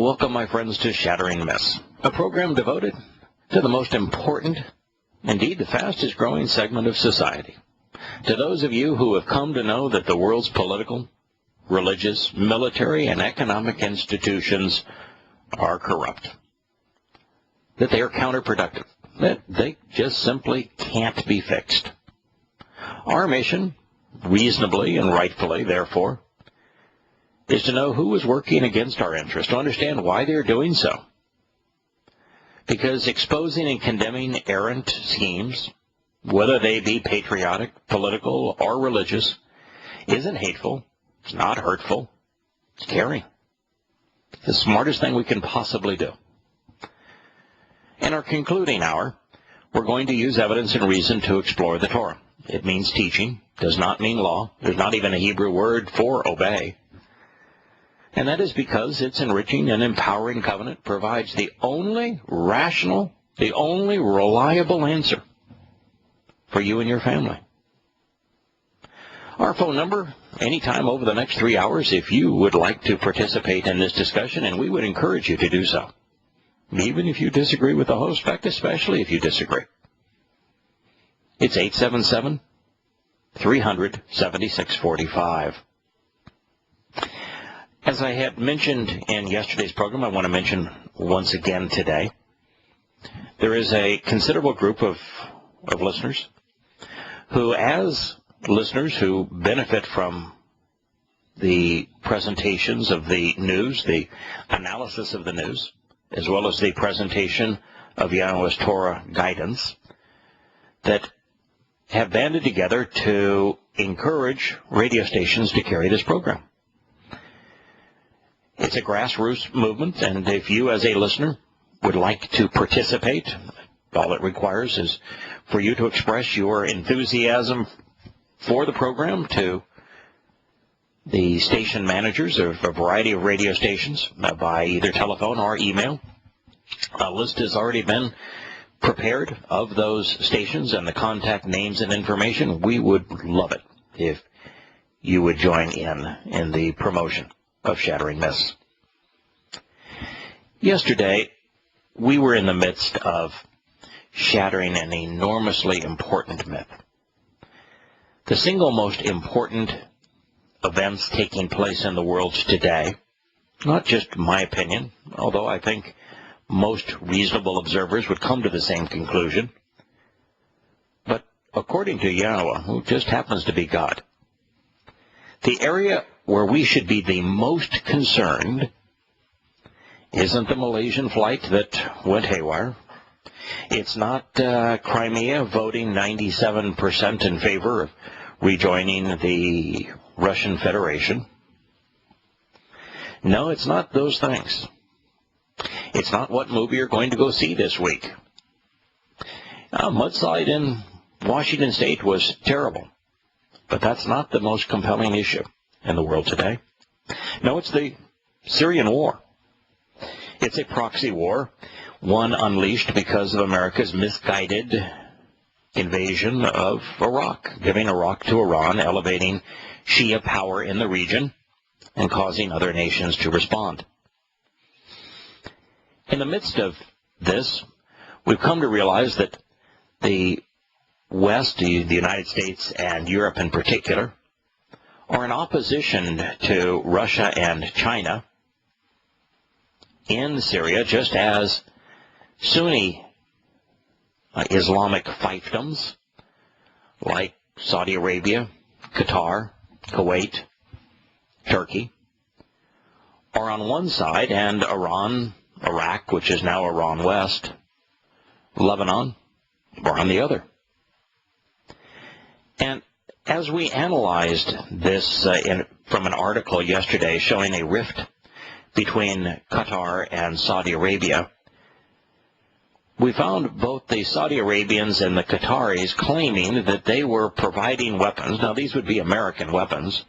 Welcome, my friends, to Shattering Myths, a program devoted to the most important, indeed the fastest growing segment of society. To those of you who have come to know that the world's political, religious, military, and economic institutions are corrupt, that they are counterproductive, that they just simply can't be fixed. Our mission, reasonably and rightfully, therefore, is to know who is working against our interests, to understand why they're doing so. Because exposing and condemning errant schemes, whether they be patriotic, political, or religious, isn't hateful, it's not hurtful, it's caring. It's the smartest thing we can possibly do. In our concluding hour, we're going to use evidence and reason to explore the Torah. It means teaching, does not mean law. There's not even a Hebrew word for obey. And that is because its enriching and empowering covenant provides the only rational, the only reliable answer for you and your family. Our phone number, anytime over the next 3 hours, if you would like to participate in this discussion, and we would encourage you to do so, even if you disagree with the host, in fact, especially if you disagree. It's 877-300-7645. As I had mentioned in yesterday's program, I want to mention once again today, there is a considerable group of listeners who, as listeners who benefit from the presentations of the news, the analysis of the news, as well as the presentation of Yahowah's Torah guidance, that have banded together to encourage radio stations to carry this program. It's a grassroots movement, and if you as a listener would like to participate, all it requires is for you to express your enthusiasm for the program to the station managers of a variety of radio stations by either telephone or email. A list has already been prepared of those stations and the contact names and information. We would love it if you would join in the promotion of Shattering Myths. Yesterday, we were in the midst of shattering an enormously important myth. The single most important events taking place in the world today, not just my opinion, although I think most reasonable observers would come to the same conclusion, but according to Yahowah, who just happens to be God, the area where we should be the most concerned isn't the Malaysian flight that went haywire. It's not Crimea voting 97% in favor of rejoining the Russian Federation. No, it's not those things. It's not what movie you're going to go see this week. Mudslide in Washington State was terrible, but that's not the most compelling issue in the world today. No, it's the Syrian war. It's a proxy war, one unleashed because of America's misguided invasion of Iraq, giving Iraq to Iran, elevating Shia power in the region, and causing other nations to respond. In the midst of this, we've come to realize that the West, the United States and Europe in particular, are in opposition to Russia and China in Syria, just as Sunni Islamic fiefdoms like Saudi Arabia, Qatar, Kuwait, Turkey are on one side, and Iran, Iraq, which is now Iran West, Lebanon, are on the other. And as we analyzed this from an article yesterday showing a rift between Qatar and Saudi Arabia, we found both the Saudi Arabians and the Qataris claiming that they were providing weapons, now these would be American weapons,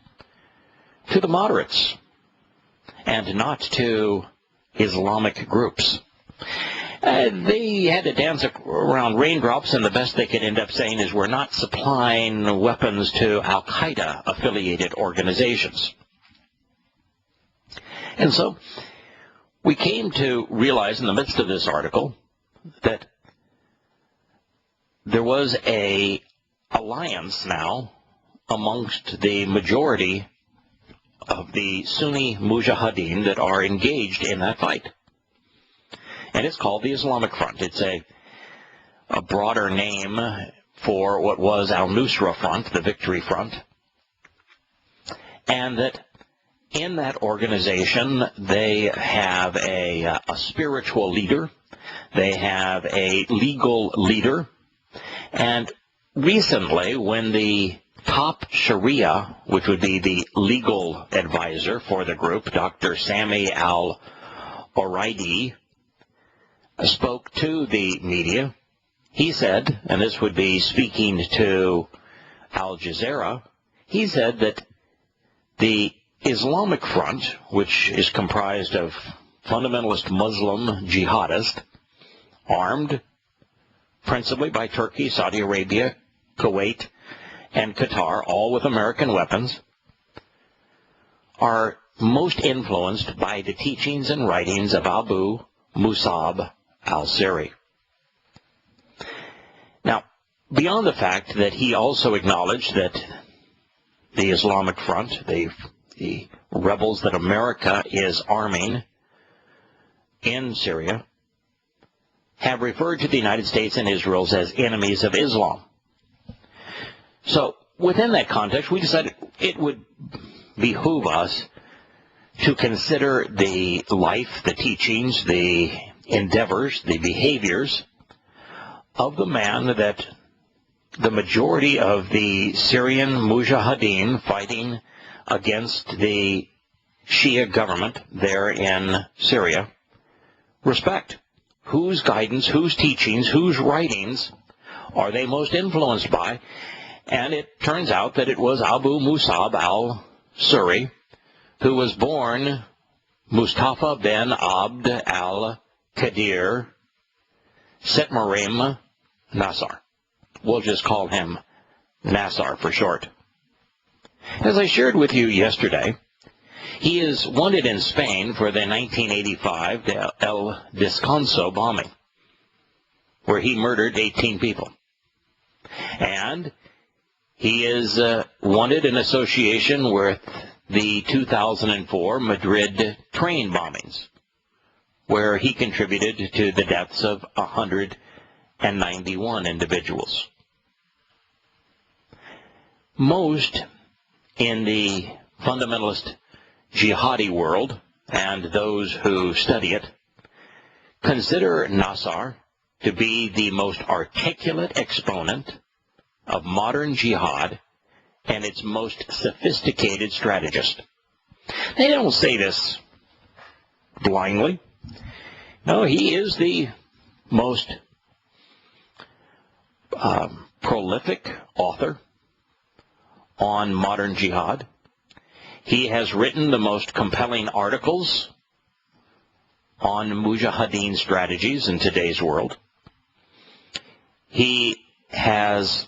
to the moderates and not to Islamic groups. They had to dance around raindrops, and the best they could end up saying is we're not supplying weapons to al-Qaeda-affiliated organizations. And so we came to realize in the midst of this article that there was an alliance now amongst the majority of the Sunni mujahideen that are engaged in that fight. And it's called the Islamic Front. It's a broader name for what was al-Nusra Front, the Victory Front. And that in that organization, they have a spiritual leader. They have a legal leader. And recently, when the top Sharia, which would be the legal advisor for the group, Dr. Sami al-Oraidi, spoke to the media, he said, and this would be speaking to Al Jazeera, he said that the Islamic Front, which is comprised of fundamentalist Muslim jihadists, armed principally by Turkey, Saudi Arabia, Kuwait, and Qatar, all with American weapons, are most influenced by the teachings and writings of Abu Musab al-Siri. Now, beyond the fact that he also acknowledged that the Islamic Front, the rebels that America is arming in Syria, have referred to the United States and Israel as enemies of Islam. So, within that context, we decided it would behoove us to consider the life, the teachings, the endeavors, the behaviors of the man that the majority of the Syrian mujahideen fighting against the Shia government there in Syria respect. Whose guidance, whose teachings, whose writings are they most influenced by? And it turns out that it was Abu Musab al-Suri, who was born Mustafa bin Abd al-Qadir Setmarim Nasar. We'll just call him Nasar for short. As I shared with you yesterday, he is wanted in Spain for the 1985 El Descanso bombing, where he murdered 18 people. And he is wanted in association with the 2004 Madrid train bombings, where he contributed to the deaths of 191 individuals. Most in the fundamentalist jihadi world, and those who study it, consider Nasar to be the most articulate exponent of modern jihad and its most sophisticated strategist. They don't say this blindly. No, he is the most prolific author on modern jihad. He has written the most compelling articles on mujahideen strategies in today's world. He has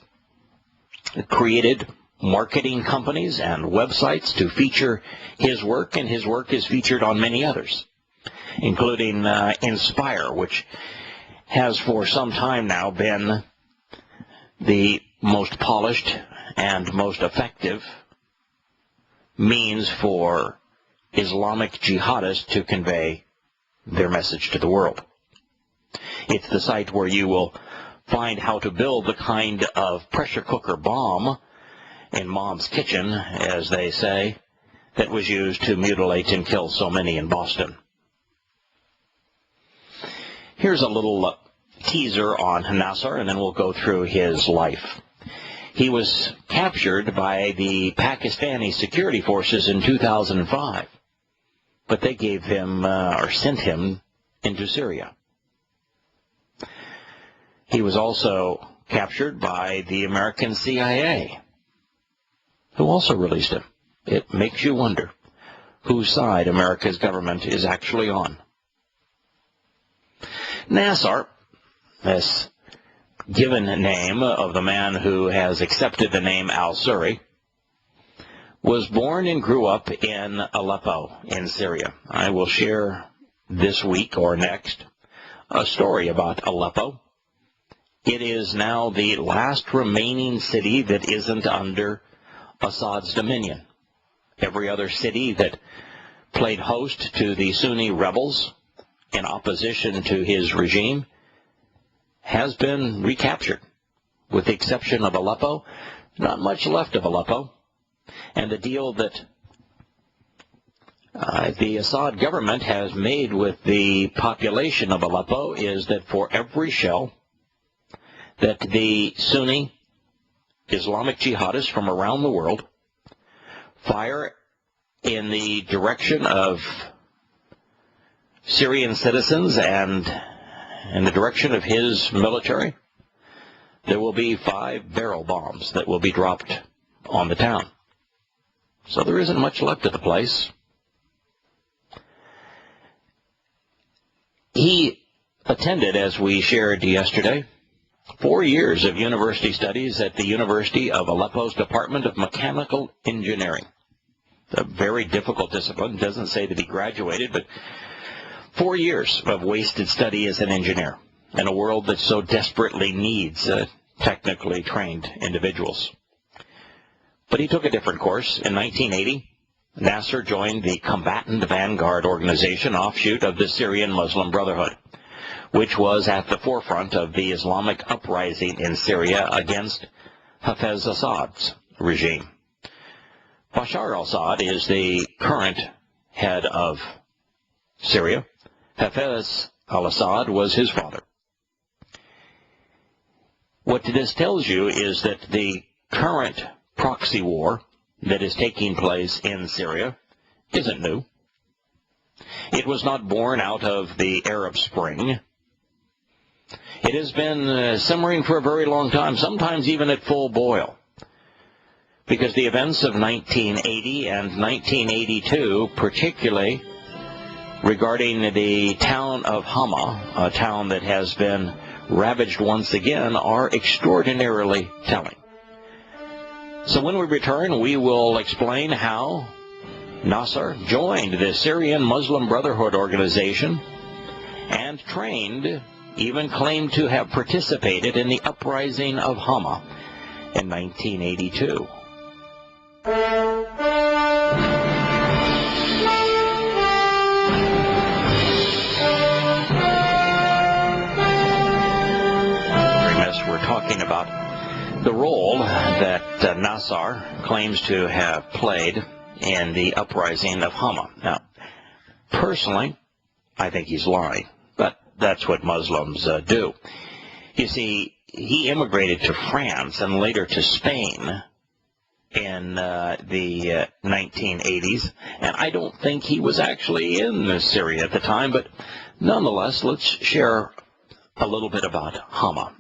created marketing companies and websites to feature his work, and his work is featured on many others, including Inspire, which has for some time now been the most polished and most effective means for Islamic jihadists to convey their message to the world. It's the site where you will find how to build the kind of pressure cooker bomb in Mom's kitchen, as they say, that was used to mutilate and kill so many in Boston. Here's a little teaser on Nasar, and then we'll go through his life. He was captured by the Pakistani security forces in 2005, but they gave him, or sent him, into Syria. He was also captured by the American CIA, who also released him. It makes you wonder whose side America's government is actually on. Nasar, this given name of the man who has accepted the name al-Suri, was born and grew up in Aleppo in Syria. I will share this week or next a story about Aleppo. It is now the last remaining city that isn't under Assad's dominion. Every other city that played host to the Sunni rebels in opposition to his regime has been recaptured, with the exception of Aleppo. Not much left of Aleppo. And the deal that the Assad government has made with the population of Aleppo is that for every shell that the Sunni Islamic jihadists from around the world fire in the direction of Syrian citizens and in the direction of his military, there will be 5 barrel bombs that will be dropped on the town. So there isn't much left of the place. He attended, as we shared yesterday, 4 years of university studies at the University of Aleppo's Department of Mechanical Engineering. A very difficult discipline. Doesn't say that he graduated, but 4 years of wasted study as an engineer in a world that so desperately needs technically trained individuals. But he took a different course. In 1980, Nasser joined the Combatant Vanguard Organization, offshoot of the Syrian Muslim Brotherhood, which was at the forefront of the Islamic uprising in Syria against Hafez Assad's regime. Bashar al-Assad is the current head of Syria. Hafez al-Assad was his father. What this tells you is that the current proxy war that is taking place in Syria isn't new. It was not born out of the Arab Spring. It has been simmering for a very long time, sometimes even at full boil, because the events of 1980 and 1982, particularly regarding the town of Hama, a town that has been ravaged once again, are extraordinarily telling. So when we return, we will explain how Nasser joined the Syrian Muslim Brotherhood organization and trained, even claimed to have participated in the uprising of Hama in 1982. We're talking about the role that Nasser claims to have played in the uprising of Hama. Now, personally, I think he's lying, but that's what Muslims do. You see, he immigrated to France and later to Spain in the 1980s, and I don't think he was actually in Syria at the time, but nonetheless, let's share a little bit about Hama.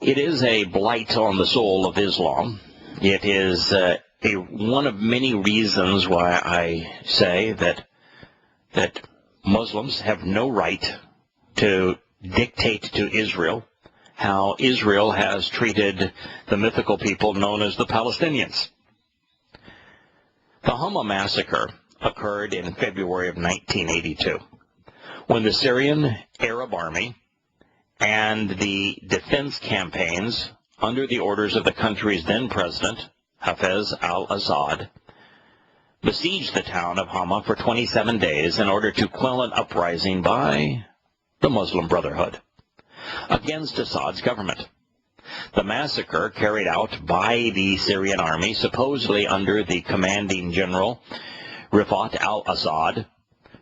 It is a blight on the soul of Islam. It is one of many reasons why I say that Muslims have no right to dictate to Israel how Israel has treated the mythical people known as the Palestinians. The Hama massacre occurred in February of 1982, when the Syrian Arab Army and the defense campaigns under the orders of the country's then president, Hafez al-Assad, besieged the town of Hama for 27 days in order to quell an uprising by the Muslim Brotherhood against Assad's government. The massacre, carried out by the Syrian army, supposedly under the commanding general Rifat al-Assad,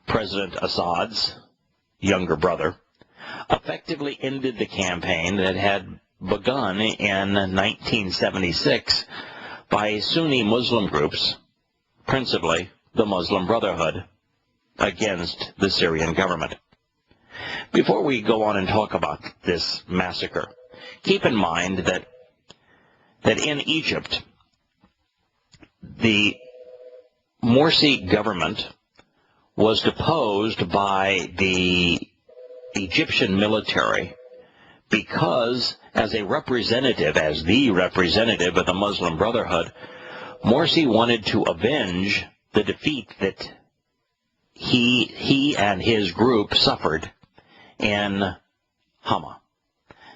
President Assad's younger brother, effectively ended the campaign that had begun in 1976 by Sunni Muslim groups, principally the Muslim Brotherhood, against the Syrian government. Before we go on and talk about this massacre, keep in mind that in Egypt, the Morsi government was deposed by the Egyptian military because, as the representative of the Muslim Brotherhood, Morsi wanted to avenge the defeat that he and his group suffered in Hama.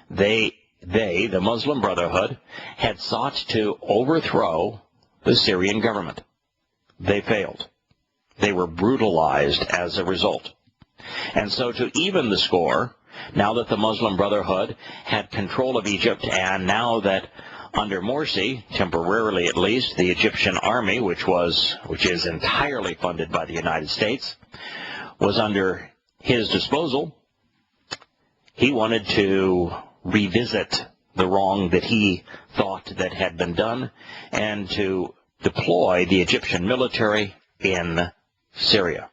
The Muslim Brotherhood, had sought to overthrow the Syrian government. They failed. They were brutalized as a result. And so to even the score, now that the Muslim Brotherhood had control of Egypt, and now that under Morsi, temporarily at least, the Egyptian army, which is entirely funded by the United States, was under his disposal, he wanted to revisit the wrong that he thought that had been done and to deploy the Egyptian military in Syria.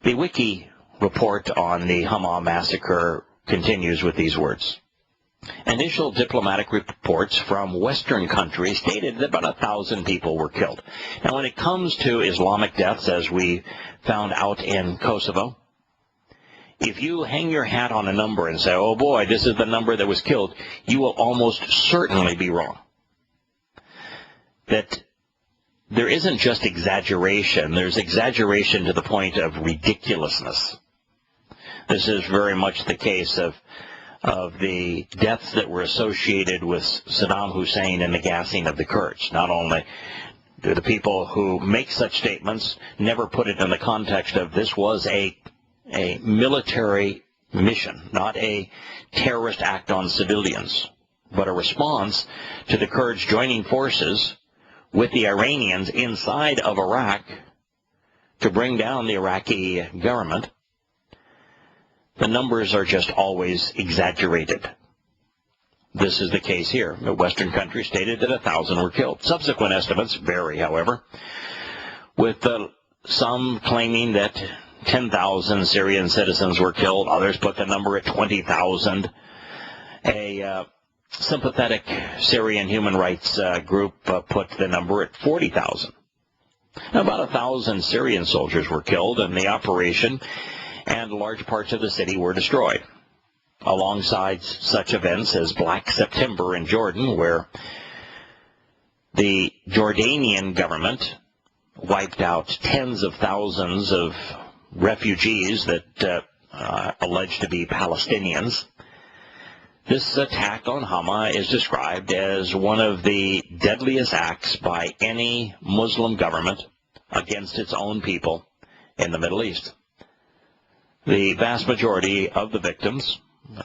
The wiki report on the Hama massacre continues with these words. Initial diplomatic reports from Western countries stated that about 1,000 people were killed. Now, when it comes to Islamic deaths, as we found out in Kosovo, if you hang your hat on a number and say, oh boy, this is the number that was killed, you will almost certainly be wrong. That there isn't just exaggeration, there's exaggeration to the point of ridiculousness. This is very much the case of the deaths that were associated with Saddam Hussein and the gassing of the Kurds. Not only do the people who make such statements never put it in the context of this was a military mission, not a terrorist act on civilians, but a response to the Kurds joining forces with the Iranians inside of Iraq to bring down the Iraqi government. The numbers are just always exaggerated. This is the case here. The Western countries stated that 1,000 were killed. Subsequent estimates vary, however, with some claiming that 10,000 Syrian citizens were killed. Others put the number at 20,000. A sympathetic Syrian human rights group put the number at 40,000. About 1,000 Syrian soldiers were killed in the operation, and large parts of the city were destroyed. Alongside such events as Black September in Jordan, where the Jordanian government wiped out tens of thousands of refugees that alleged to be Palestinians. This attack on Hama is described as one of the deadliest acts by any Muslim government against its own people in the Middle East. The vast majority of the victims,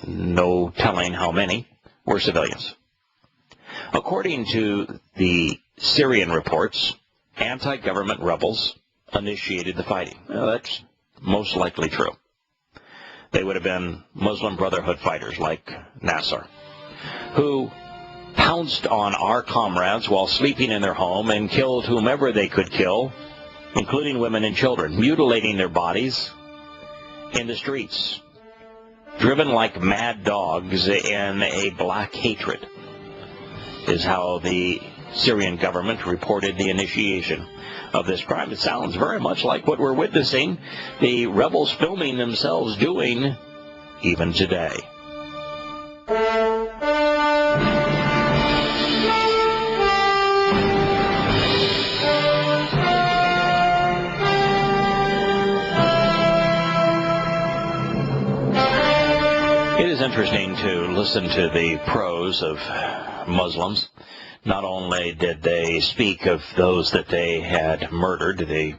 no telling how many, were civilians. According to the Syrian reports, anti-government rebels initiated the fighting. Now, that's most likely true. They would have been Muslim Brotherhood fighters like Nasser, who pounced on our comrades while sleeping in their home and killed whomever they could kill, including women and children, mutilating their bodies in the streets, driven like mad dogs in a black hatred, is how the Syrian government reported the initiation of this crime. It sounds very much like what we're witnessing the rebels filming themselves doing even today. It is interesting to listen to the prose of Muslims. Not only did they speak of those that they had murdered, the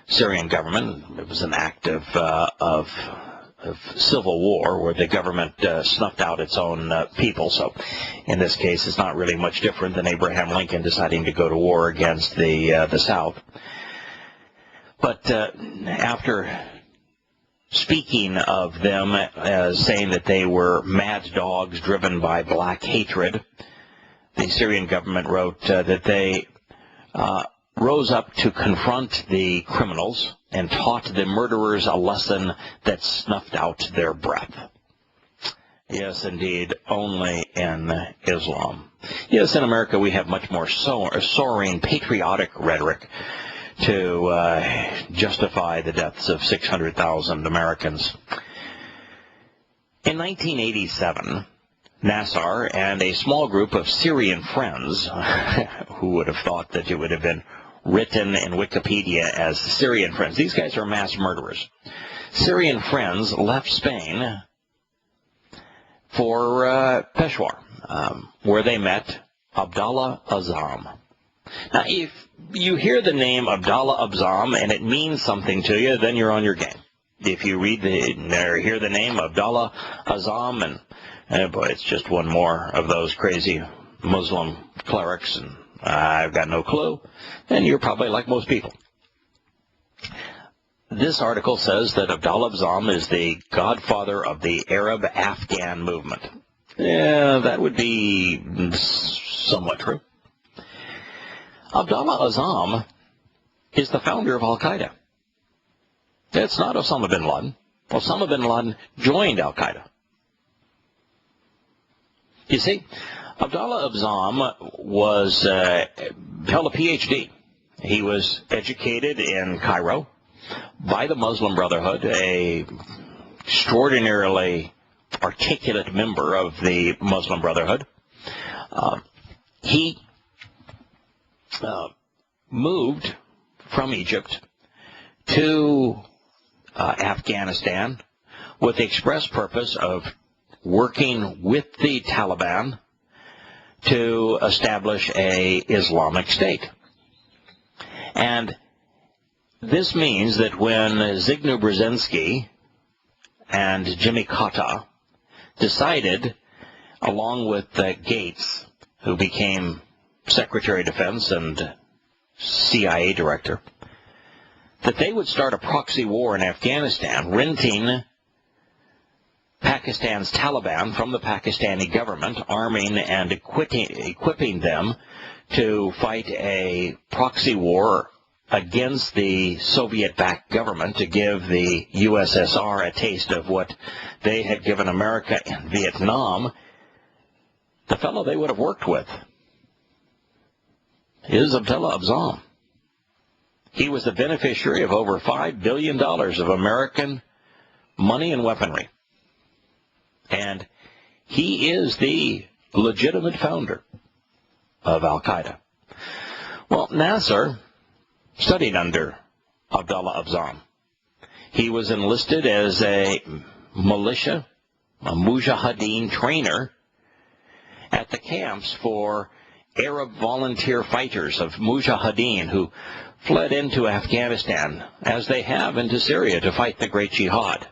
Syrian government, it was an act of civil war where the government snuffed out its own people. So in this case, it's not really much different than Abraham Lincoln deciding to go to war against the South. But after speaking of them as saying that they were mad dogs driven by black hatred, the Syrian government wrote that they rose up to confront the criminals and taught the murderers a lesson that snuffed out their breath. Yes, indeed, only in Islam. Yes, in America we have much more soaring patriotic rhetoric to justify the deaths of 600,000 Americans. In 1987, Nasser and a small group of Syrian friends, who would have thought that it would have been written in Wikipedia as Syrian friends. These guys are mass murderers. Syrian friends left Spain for Peshawar, where they met Abdallah Azzam. Now, if you hear the name Abdallah Azzam and it means something to you, then you're on your game. If you read or hear the name Abdallah Azzam and boy, it's just one more of those crazy Muslim clerics, and I've got no clue, then you're probably like most people. This article says that Abdallah Azzam is the godfather of the Arab-Afghan movement. Yeah, that would be somewhat true. Abdallah Azzam is the founder of al-Qaeda. It's not Osama bin Laden. Osama bin Laden joined al-Qaeda. You see, Abdallah Azzam held a PhD. He was educated in Cairo by the Muslim Brotherhood, a extraordinarily articulate member of the Muslim Brotherhood. He moved from Egypt to Afghanistan with the express purpose of working with the Taliban to establish a Islamic State. And this means that when Zbigniew Brzezinski and Jimmy Carter decided, along with Gates, who became Secretary of Defense and CIA Director, that they would start a proxy war in Afghanistan, renting Pakistan's Taliban from the Pakistani government, arming and equipping them to fight a proxy war against the Soviet-backed government to give the USSR a taste of what they had given America in Vietnam. The fellow they would have worked with is Abdallah Azzam. He was the beneficiary of over $5 billion of American money and weaponry. And he is the legitimate founder of al-Qaeda. Well, Nasser studied under Abdallah Azzam. He was enlisted as a militia, a mujahideen trainer at the camps for Arab volunteer fighters of mujahideen who fled into Afghanistan, as they have into Syria, to fight the Great Jihad.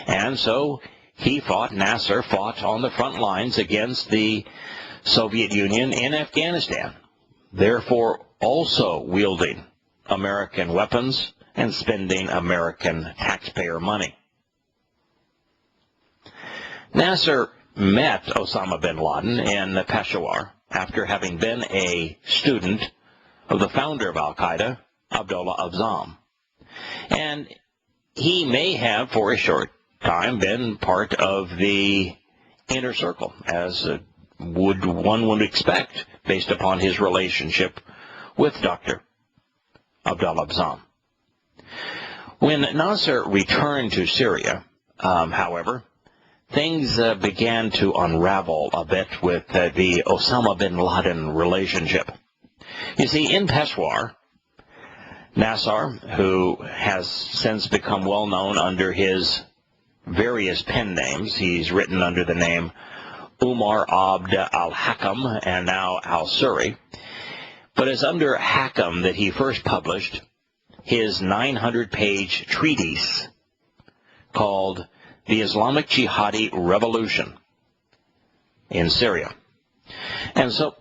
And so Nasser fought on the front lines against the Soviet Union in Afghanistan, therefore also wielding American weapons and spending American taxpayer money. Nasser met Osama bin Laden in Peshawar after having been a student of the founder of al-Qaeda, Abdallah Azzam. And he may have, for a short time, been part of the inner circle, as one would expect, based upon his relationship with Dr. Abdallah Azzam. When Nasser returned to Syria, however, things began to unravel a bit with the Osama bin Laden relationship. You see, in Peshawar, Nasser, who has since become well known under his various pen names, he's written under the name Umar Abd al-Hakam and now al-Suri, but it's under Hakam that he first published his 900-page treatise called The Islamic Jihadi Revolution in Syria. And so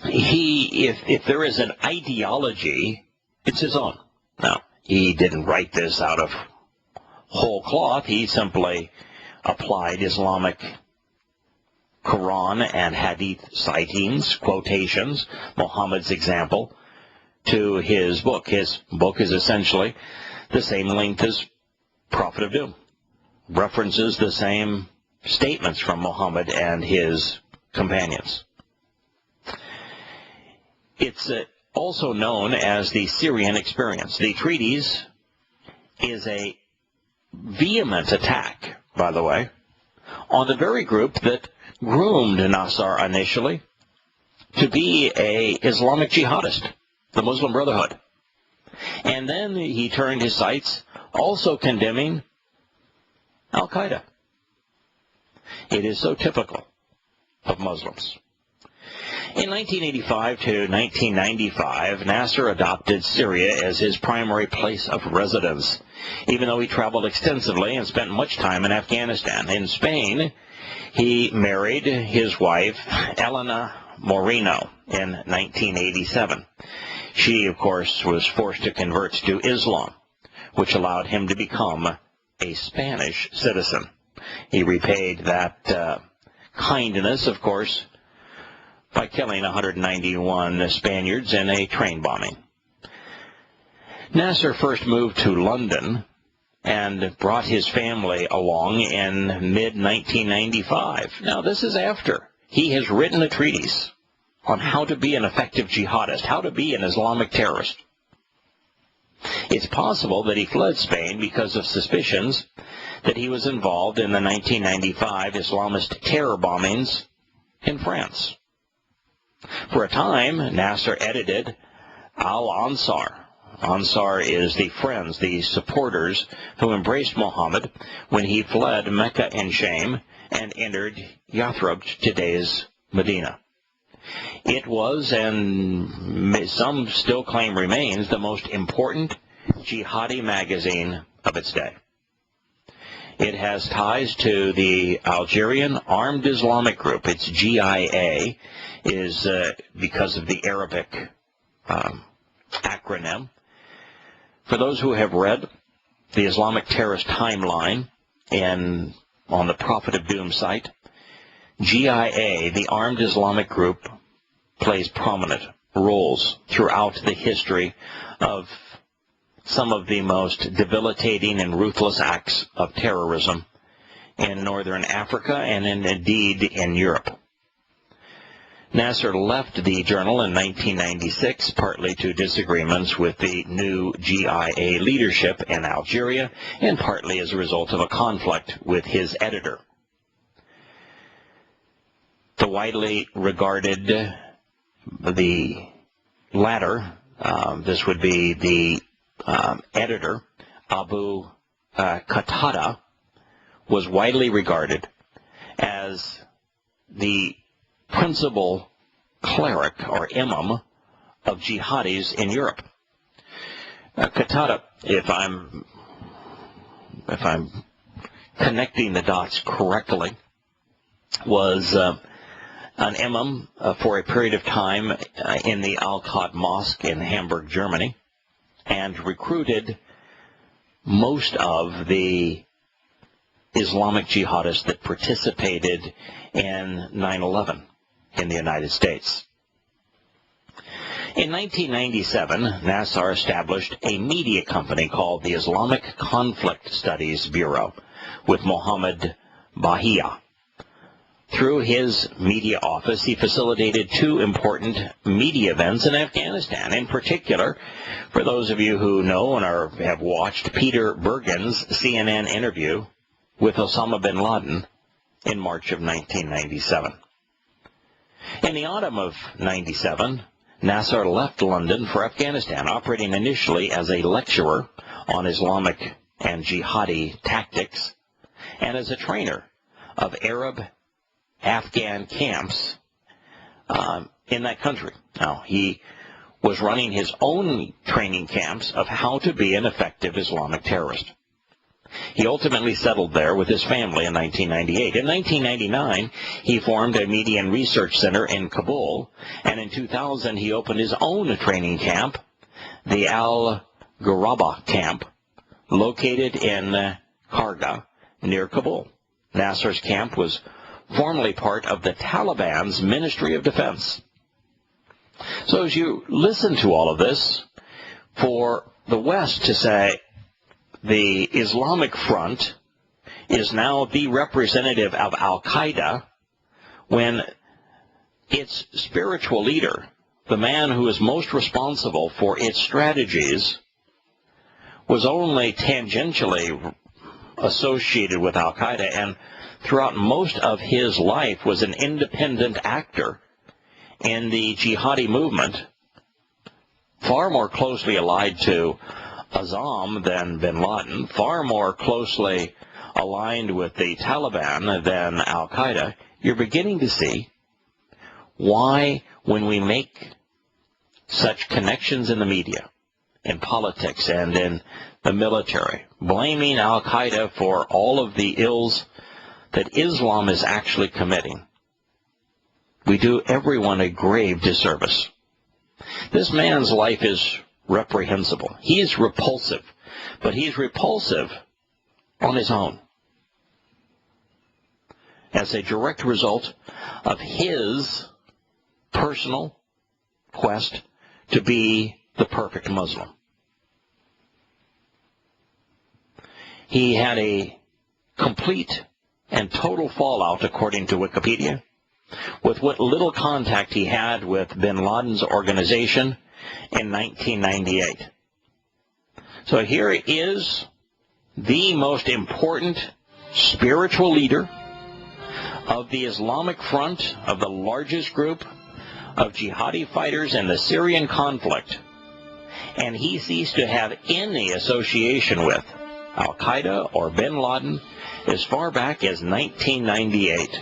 if there is an ideology, it's his own. Now, he didn't write this out of whole cloth. He simply applied Islamic Quran and Hadith sightings, quotations, Muhammad's example, to his book. His book is essentially the same length as Prophet of Doom. References the same statements from Muhammad and his companions. It's also known as the Syrian experience. The treatise is a vehement attack, by the way, on the very group that groomed Nasser initially to be an Islamic jihadist. the Muslim Brotherhood. And then he turned his sights also condemning al-Qaeda. It is so typical of Muslims. In 1985 to 1995, Nasser adopted Syria as his primary place of residence, even though he traveled extensively and spent much time in Afghanistan. In Spain, he married his wife, Elena Moreno, in 1987. She, of course, was forced to convert to Islam, which allowed him to become a Spanish citizen. He repaid that kindness, of course, by killing 191 Spaniards in a train bombing. Nasser first moved to London and brought his family along in mid-1995. Now, this is after he has written a treatise on how to be an effective jihadist, how to be an Islamic terrorist. It's possible that he fled Spain because of suspicions that he was involved in the 1995 Islamist terror bombings in France. For a time, Nasser edited al-Ansar. Ansar is the friends, the supporters who embraced Muhammad when he fled Mecca in shame and entered Yathrib, today's Medina. It was, and some still claim remains, the most important jihadi magazine of its day. It has ties to the Algerian Armed Islamic Group. Its GIA is because of the Arabic acronym. For those who have read the Islamic Terrorist Timeline on the Prophet of Doom site, GIA, the Armed Islamic Group, plays prominent roles throughout the history of some of the most debilitating and ruthless acts of terrorism in northern Africa and indeed in Europe. Nasser left the journal in 1996, partly to disagreements with the new GIA leadership in Algeria, and partly as a result of a conflict with his editor. The widely regarded, the latter, this would be the editor, Abu Qatada, was widely regarded as the principal cleric or imam of jihadis in Europe. Qatada, if I'm connecting the dots correctly, was an imam for a period of time in the Al-Quds Mosque in Hamburg, Germany, and recruited most of the Islamic jihadists that participated in 9/11 in the United States. In 1997, Nasser established a media company called the Islamic Conflict Studies Bureau with Mohammed Bahia. Through his media office, he facilitated two important media events in Afghanistan. In particular, for those of you who know and have watched Peter Bergen's CNN interview with Osama bin Laden in March of 1997. In the autumn of 97, Nasser left London for Afghanistan, operating initially as a lecturer on Islamic and jihadi tactics and as a trainer of Arab Afghan camps in that country. Now, he was running his own training camps of how to be an effective Islamic terrorist. He ultimately settled there with his family in 1998. In 1999, he formed a media and research center in Kabul, and in 2000 he opened his own training camp, the al-Ghuraba camp, located in Karga, near Kabul. Nasser's camp was formerly part of the Taliban's Ministry of Defense. So as you listen to all of this, for the West to say the Islamic Front is now the representative of al-Qaeda, when its spiritual leader, the man who is most responsible for its strategies, was only tangentially associated with al-Qaeda, and throughout most of his life was an independent actor in the jihadi movement far more closely allied to Azam than bin Laden, far more closely aligned with the Taliban than al-Qaeda, you're beginning to see why, when we make such connections in the media, in politics, and in the military, blaming al-Qaeda for all of the ills that Islam is actually committing, we do everyone a grave disservice. This man's life is reprehensible. He is repulsive, but he's repulsive on his own as a direct result of his personal quest to be the perfect Muslim. He had a complete and total fallout, according to Wikipedia, with what little contact he had with bin Laden's organization in 1998. So here is the most important spiritual leader of the Islamic Front, of the largest group of jihadi fighters in the Syrian conflict, and he ceased to have any association with al-Qaeda or bin Laden as far back as 1998.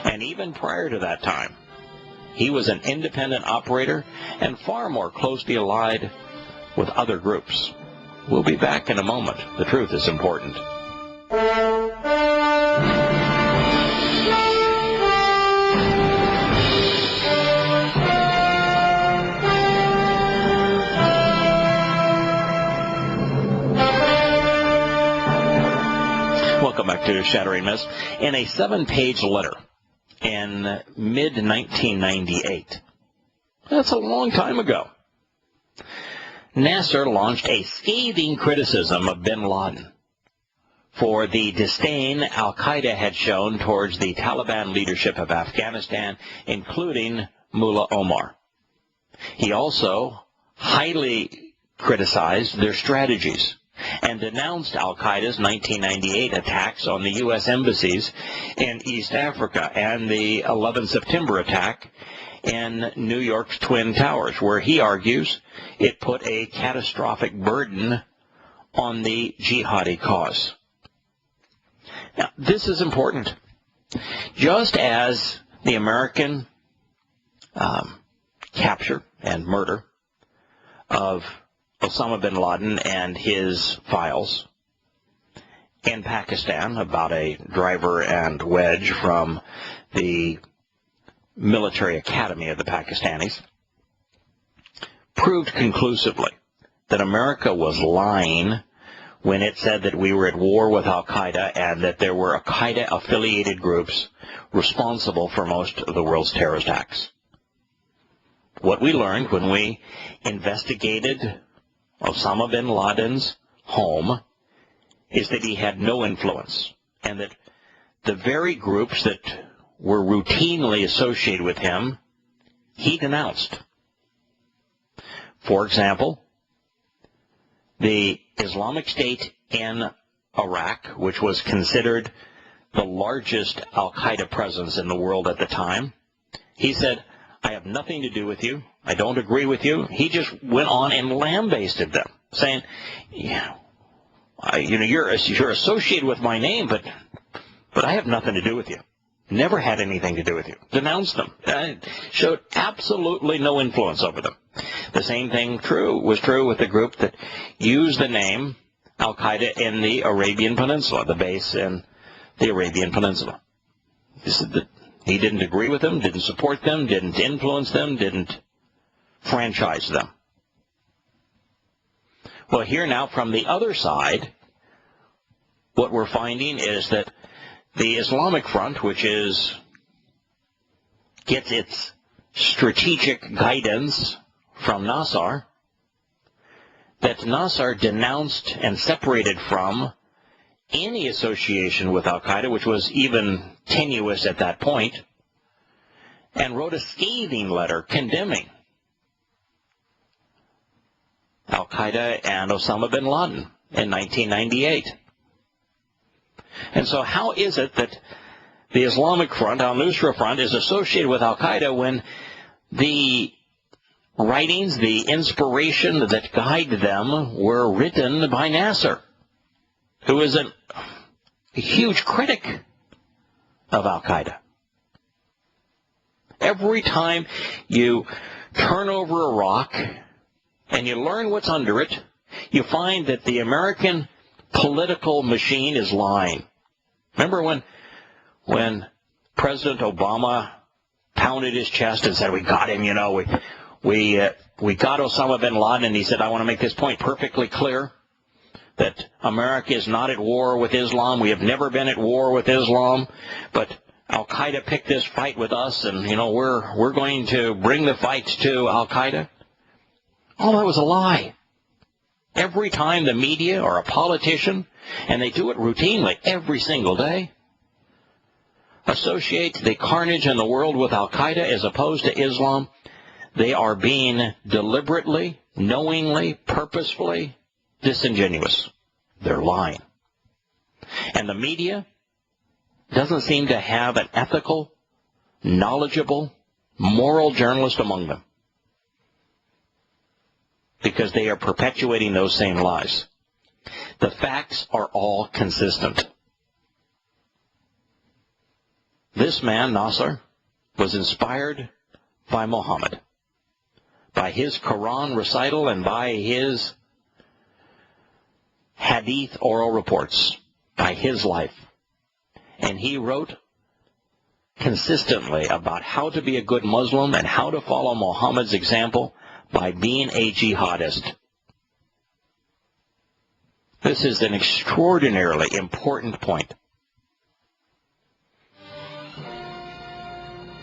And even prior to that time, he was an independent operator and far more closely allied with other groups. We'll be back in a moment. The truth is important. Welcome back to Shattering Myths. In a 7-page letter in mid-1998, that's a long time ago, Nasser launched a scathing criticism of bin Laden for the disdain al-Qaeda had shown towards the Taliban leadership of Afghanistan, including Mullah Omar. He also highly criticized their strategies and denounced al-Qaeda's 1998 attacks on the U.S. embassies in East Africa and the 11 September attack in New York's Twin Towers, where he argues it put a catastrophic burden on the jihadi cause. Now, this is important. Just as the American capture and murder of Osama bin Laden and his files in Pakistan about a driver and wedge from the military academy of the Pakistanis proved conclusively that America was lying when it said that we were at war with al-Qaeda and that there were al-Qaeda-affiliated groups responsible for most of the world's terrorist acts. What we learned when we investigated Osama bin Laden's home is that he had no influence, and that the very groups that were routinely associated with him, he denounced. For example, the Islamic State in Iraq, which was considered the largest al-Qaeda presence in the world at the time, he said, I have nothing to do with you. I don't agree with you. He just went on and lambasted them, saying, you're associated with my name, but I have nothing to do with you. Never had anything to do with you. Denounced them. Showed absolutely no influence over them. The same thing was true with the group that used the name al-Qaeda in the Arabian Peninsula, the base in the Arabian Peninsula. He said that he didn't agree with them, didn't support them, didn't influence them, didn't franchise them. Well, here now from the other side, what we're finding is that the Islamic Front, which gets its strategic guidance from Nasser, that Nasser denounced and separated from any association with al-Qaeda, which was even tenuous at that point, and wrote a scathing letter condemning al-Qaeda and Osama bin Laden in 1998. And so how is it that the Islamic Front, al-Nusra Front, is associated with al-Qaeda when the writings, the inspiration that guided them, were written by Nasser, who is a huge critic of al-Qaeda. Every time you turn over a rock and you learn what's under it, you find that the American political machine is lying. Remember when President Obama pounded his chest and said, "We got him, we got Osama bin Laden," and he said, "I want to make this point perfectly clear, that America is not at war with Islam. We have never been at war with Islam, but al-Qaeda picked this fight with us, and, we're going to bring the fight to al-Qaeda." All that was a lie. Every time the media or a politician, and they do it routinely every single day, associate the carnage in the world with al-Qaeda as opposed to Islam, they are being deliberately, knowingly, purposefully disingenuous. They're lying. And the media doesn't seem to have an ethical, knowledgeable, moral journalist among them, because they are perpetuating those same lies. The facts are all consistent. This man, Nasser, was inspired by Muhammad, by his Quran recital and by his hadith oral reports, by his life. And he wrote consistently about how to be a good Muslim and how to follow Muhammad's example by being a jihadist. This is an extraordinarily important point.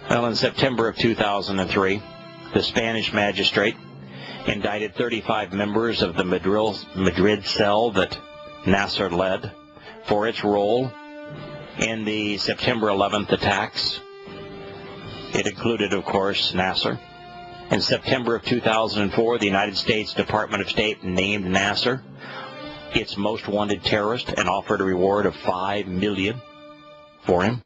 Well, in September of 2003, the Spanish magistrate indicted 35 members of the Madrid cell that Nasser led for its role in the September 11th attacks. It included, of course, Nasser. In September of 2004, the United States Department of State named Nasser its most wanted terrorist and offered a reward of $5 million for him.